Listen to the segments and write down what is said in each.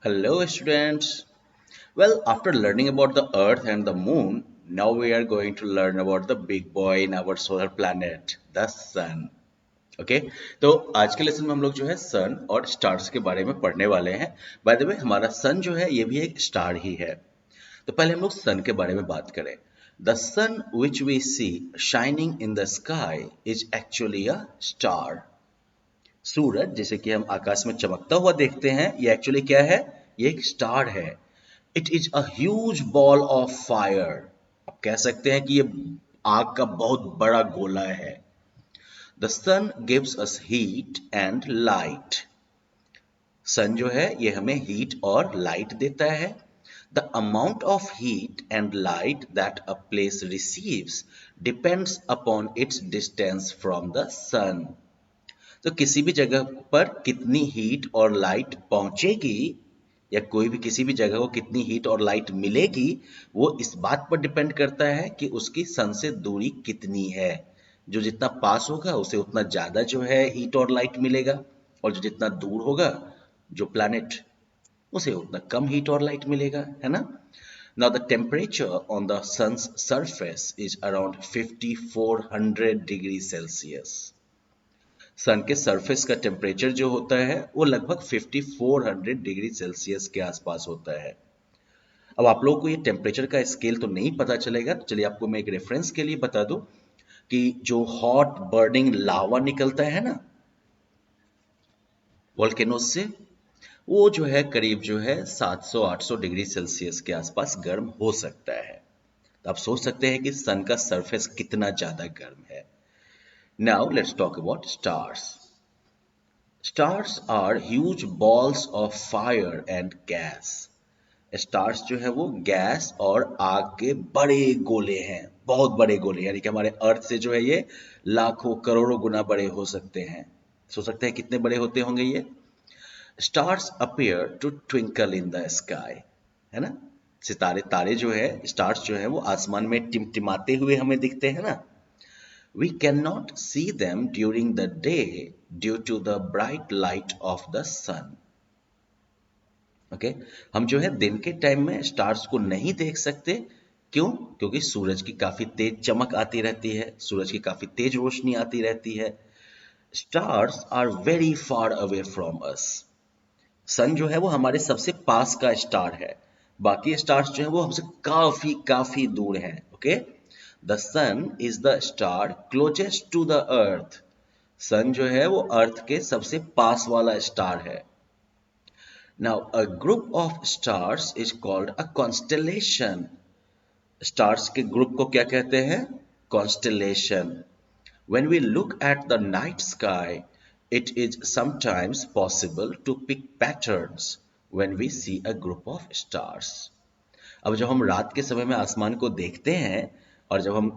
Hello, students. Well, after learning about the Earth and the Moon, now we are going to learn about the big boy in our solar planet, the Sun. Okay तो आज के lesson में हम लोग जो है सन और stars के बारे में पढ़ने वाले हैं। बाय द वे हमारा सन जो है ये भी एक स्टार ही है। तो पहले हम लोग सन के बारे में बात करें। The sun which we see shining in the sky is actually a star. सूरज जिसे कि हम आकाश में चमकता हुआ देखते हैं ये एक्चुअली क्या है? ये एक स्टार है। It is a huge ball of fire. आप कह सकते हैं कि ये आग का बहुत बड़ा गोला है। The sun gives us heat and light. Sun जो है ये हमें हीट और लाइट देता है। The amount of heat and light that a place receives depends upon its distance from the sun. तो किसी भी जगह पर कितनी हीट और लाइट पहुंचेगी या कोई भी किसी भी जगह को कितनी हीट और लाइट मिलेगी वो इस बात पर डिपेंड करता है कि उसकी सन से दूरी कितनी है। जो जितना पास होगा उसे उतना ज्यादा जो है हीट और लाइट मिलेगा, और जो जितना दूर होगा जो प्लैनेट उसे उतना कम हीट और लाइट मिलेगा, है ना। Now the temperature on the sun's surface is around 5400 degrees Celsius. सन के सरफेस का टेम्परेचर जो होता है वो लगभग 5400 डिग्री सेल्सियस के आसपास होता है। अब आप लोगों को ये टेम्परेचर का स्केल तो नहीं पता चलेगा, तो चलिए आपको मैं एक रेफरेंस के लिए बता दूं कि जो हॉट बर्निंग लावा निकलता है ना वोल्केनोज से, वो जो है करीब जो है 700-800 डिग्री सेल्सियस के आसपास गर्म हो सकता है। तो आप सोच सकते हैं कि सन का सरफेस कितना ज्यादा गर्म है। Now let's talk about stars. Stars are huge balls of fire and gas. Stars जो है वो गैस और आग के बड़े गोले हैं, बहुत बड़े गोले, यानी कि हमारे अर्थ से जो है ये लाखों करोड़ों गुना बड़े हो सकते हैं। सोच सकते हैं कितने बड़े होते होंगे ये। Stars appear to twinkle in the sky, है ना। सितारे तारे जो है, स्टार्स जो है वो आसमान में टिमटिमाते हुए हमें दिखते हैं ना। We cannot see them during the day due to the bright light of the sun. Okay हम जो है दिन के टाइम में स्टार्स को नहीं देख सकते। क्यों? क्योंकि सूरज की काफी तेज चमक आती रहती है, सूरज की काफी तेज रोशनी आती रहती है। Stars are very far away from us. Sun जो है वो हमारे सबसे पास का स्टार है, बाकी स्टार्स जो है वो हमसे काफी काफी दूर हैं। Okay the sun is the star closest to the earth. Sun जो है वो अर्थ के सबसे पास वाला स्टार है। Now a group of stars is called a constellation. Stars के ग्रुप को क्या कहते हैं? Constellation. When we look at the night sky, it is sometimes possible to pick patterns when we see a group of stars. अब जब हम रात के समय में आसमान को देखते हैं और जब हम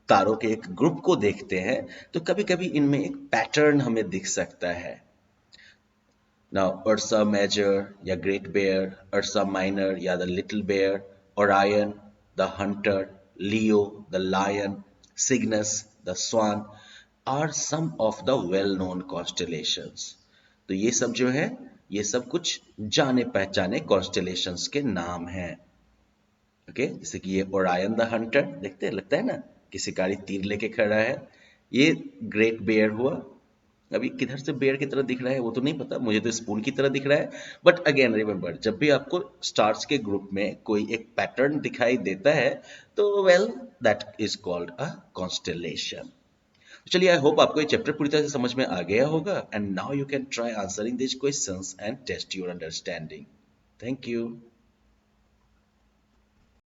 तारों के एक ग्रुप को देखते हैं तो कभी-कभी इनमें एक पैटर्न हमें दिख सकता है। Now, Ursa Major या Great Bear, Ursa Minor या the Little Bear, Orion, the Hunter, Leo, the Lion, Cygnus, the Swan are some of the well-known constellations. तो ये सब जो है ये सब कुछ जाने पहचाने कॉन्स्टेलेशंस के नाम हैं। ओके जैसे कि ये ओरायन द हंटर, देखते हैं लगता है ना कि शिकारी तीर लेके खड़ा है। ये ग्रेट बेयर हुआ, अभी किधर से बेयर की तरह दिख रहा है वो तो नहीं पता, मुझे तो स्पून की तरह दिख रहा है। बट अगेन रिमेंबर, जब भी आपको स्टार्स के ग्रुप में कोई एक पैटर्न दिखाई देता है तो well that is called a constellation. चलिए आई होप आपको ये चैप्टर पूरी तरह से समझ में आ गया होगा, and now you can try answering this questions and test your understanding. Thank you.